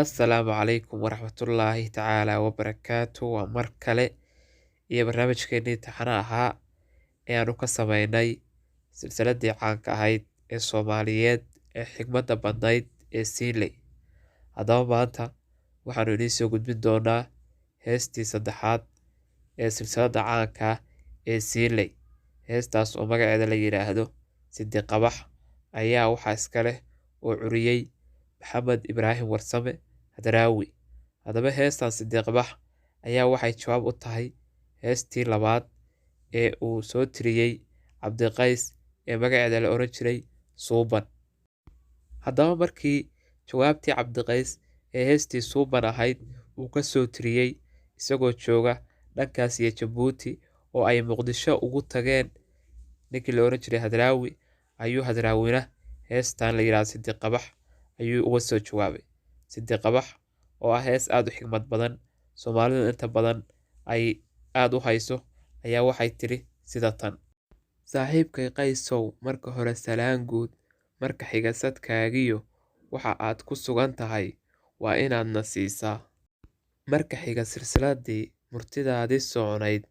Assalaamu calaykum waraxmatullaahi tacaala wabarakaatu. Waa mar kale iyo barnaamijkeennii taxane ahaa ee aanu ka sameynay silsiladii caanka ahayd ee Soomaaliyeed ee xigmadda badnayd ee Siiley. Haddaba maanta waxaanu idiin soo gudbin doonaa heestii saddexaad ee silsiladda caanka ah ee Siiley. Heestaas oo magaceeda la yidhaahdo Sidi Qabax ayaa waxaa iska leh oo curiyey Maxamed Ibraahim Warsame Hadraawi. Haddaba heestan Sidi Qabax ayaa waxay jawaab u tahay heestii labaad ee uu soo tiriyey Cabdiqays ee magaceeda la oran jiray Suuban. Haddaba markii jawaabtii Cabdiqays ee heestii Suuban ahayd uu ka soo tiriyey isagoo jooga dhankaas iyo Jabuuti oo ay Muqdisho ugu tageen ninkii la oran jiray Hadraawi, ayuu Hadraawina heestan la yidhaahdo Sidi Qabax ayuu uga soo jawaabay. Sidi Qabax oo ah hees aad u xigmad badan, Soomaalidu inta badan ay aad u hayso, ayaa waxay tiri sida tan: saaxiibkay Qaysow, marka hore salaan guud, marka xiga sadkaagiyo waxa aad ku sugan tahay waa inaadna siisaa. Marka xiga silsiladii murtidaadii socnayd,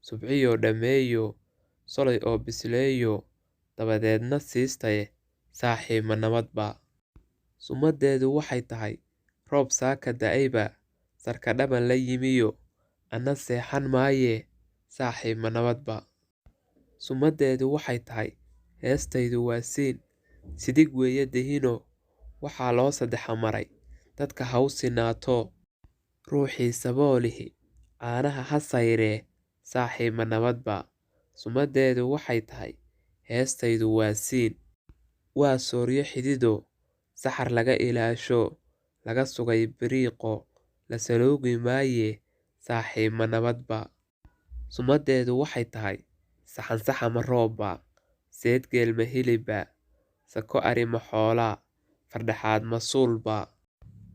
subciyo dhammeeyo, solay oo bisleeyo, dabadeedna siistaye saaxiib ma nabad baa. Sumadeedu waxay tahay roob saaka da'ayba, sarka dhaban la yimiyo, anna seexan maayee saaxiib ma nabad baa. Sumadeedu waxay tahay heestaydu waa siin, sidig weeye dehino, waxaa loo saddexa maray dadka hawsinaato, ruuxii saboolihi caanaha ha sayree saaxiib ma nabad baa. Sumadeedu waxay tahay heestaydu waa siin, waa sooryo xidido, saxar laga ilaasho, laga sugay biriiqo, la saloogi maayee saaxiib ma nabad baa. Sumadeedu waxay tahay saxan saxa ma roobba, seed geel ma hilibba, sako ari ma xoolaa, fardhaxaad ma suulba,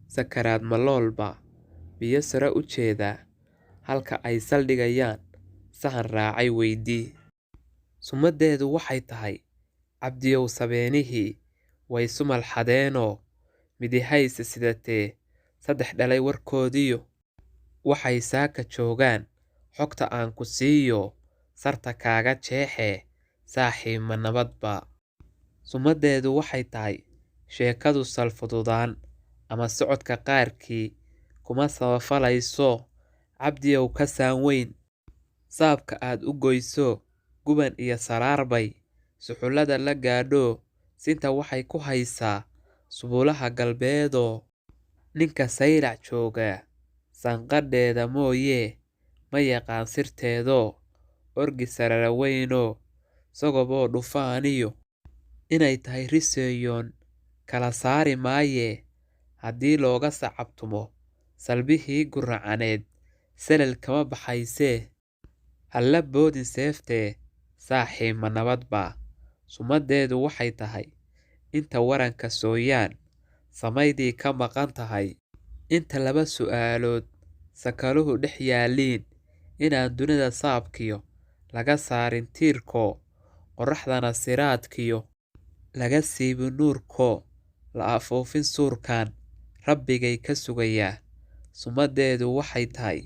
sakaraad ma loolba, biyo sare u jeedaa, halka ay saldhigayaan sahan raacay weydii. Sumadeedu waxay tahay cabdiyow sabeenihii way sumal xadeenoo, midihayse sidatee saddex dhalay warkoodiyo, waxay saaka joogaan xogta aan ku siiyo, sarta kaaga jeexee saaxiib ma nabad baa. Sumadeedu waxay tahay sheekadu sal fududaan ama socodka qaarkii kuma sabafalayso, cabdiyow ka saan weyn, saabka aad u goyso, guban iyo saraarbay suxullada la gaadho, sinta waxay ku haysaa subulaha galbeedoo, ninka saylac joogaa sanqadheeda mooyee ma yaqaan sirteedoo, orgi sarara weynoo, sogoboo dhufaaniyo, inay tahay riseeyoon kala saari maayee, haddii looga sacabtumo salbihii guracaneed salal kama baxaysee, halla boodin seeftee saaxiib ma nabad baa. Sumadeedu waxay tahay inta waranka sooyaan samaydii ka maqan tahay, inta laba su'aalood sakaluhu dhex yaalliin, inaan dunida saabkiyo laga saarin tiirkoo, qorraxdana siraadkiyo laga siibin nuurkoo, la afuufin suurkaan rabbigay ka sugayaa. Sumadeedu waxay tahay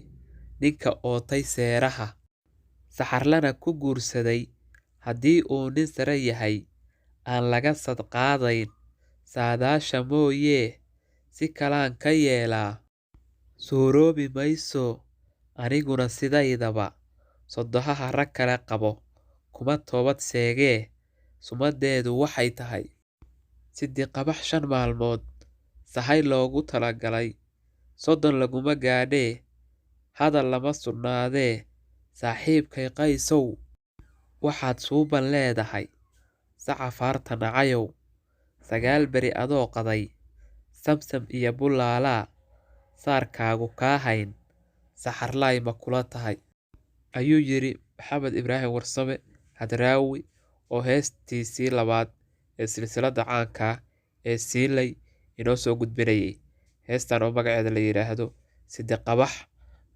ninka ootay seeraha, saxarlana ku guursaday, haddii uu nin sare yahay aan laga sadqaadayn, saadaasha mooyee si kalaan ka yeelaa, suuroobi mayso aniguna sidaydaba, sodohaha rag kale qabo kuma toobad seegee. Sumadeedu waxay tahay Sidi Qabax 5 maalmood sahay loogu talagalay, 30 laguma gaadhee, hadal lama sugnaadee, saaxiibkay Qaysow waxaad suuban leedahay, saca faarta nacayow, 9 beri adoo qaday, samsam iyo bulaalaa, saarkaagu kaa hayn, saxarlaay ma kula tahay, ayuu yidhi Maxamed Ibraahim Warsame Hadraawi oo heestiisii labaad ee silsiladda caanka ah ee Siiley inoo soo gudbinayay. Heestan oo magaceeda la yidhaahdo Sidi Qabax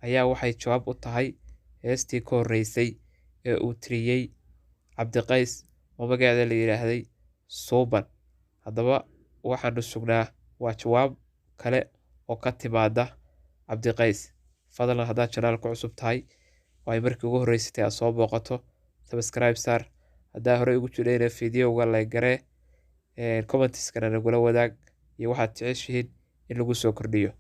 ayaa waxay jawaab u tahay heestii ka horreysay ee uu tiriyey Cabdiqays oo magaceeda la yidhaahday Suuban. Haddaba waxaanu sugnaa waa jawaab kale oo ka timaada Cabdiqays. Fadlan haddaad channelka cusub tahay oo ay markii ugu horreysay aad soo booqato, subscribe saar. haddaa horey ugu jirayna videoga like garee, commentiskana nagula wadaag iyo waxaad jeceshihiin in lagu soo kordhiyo.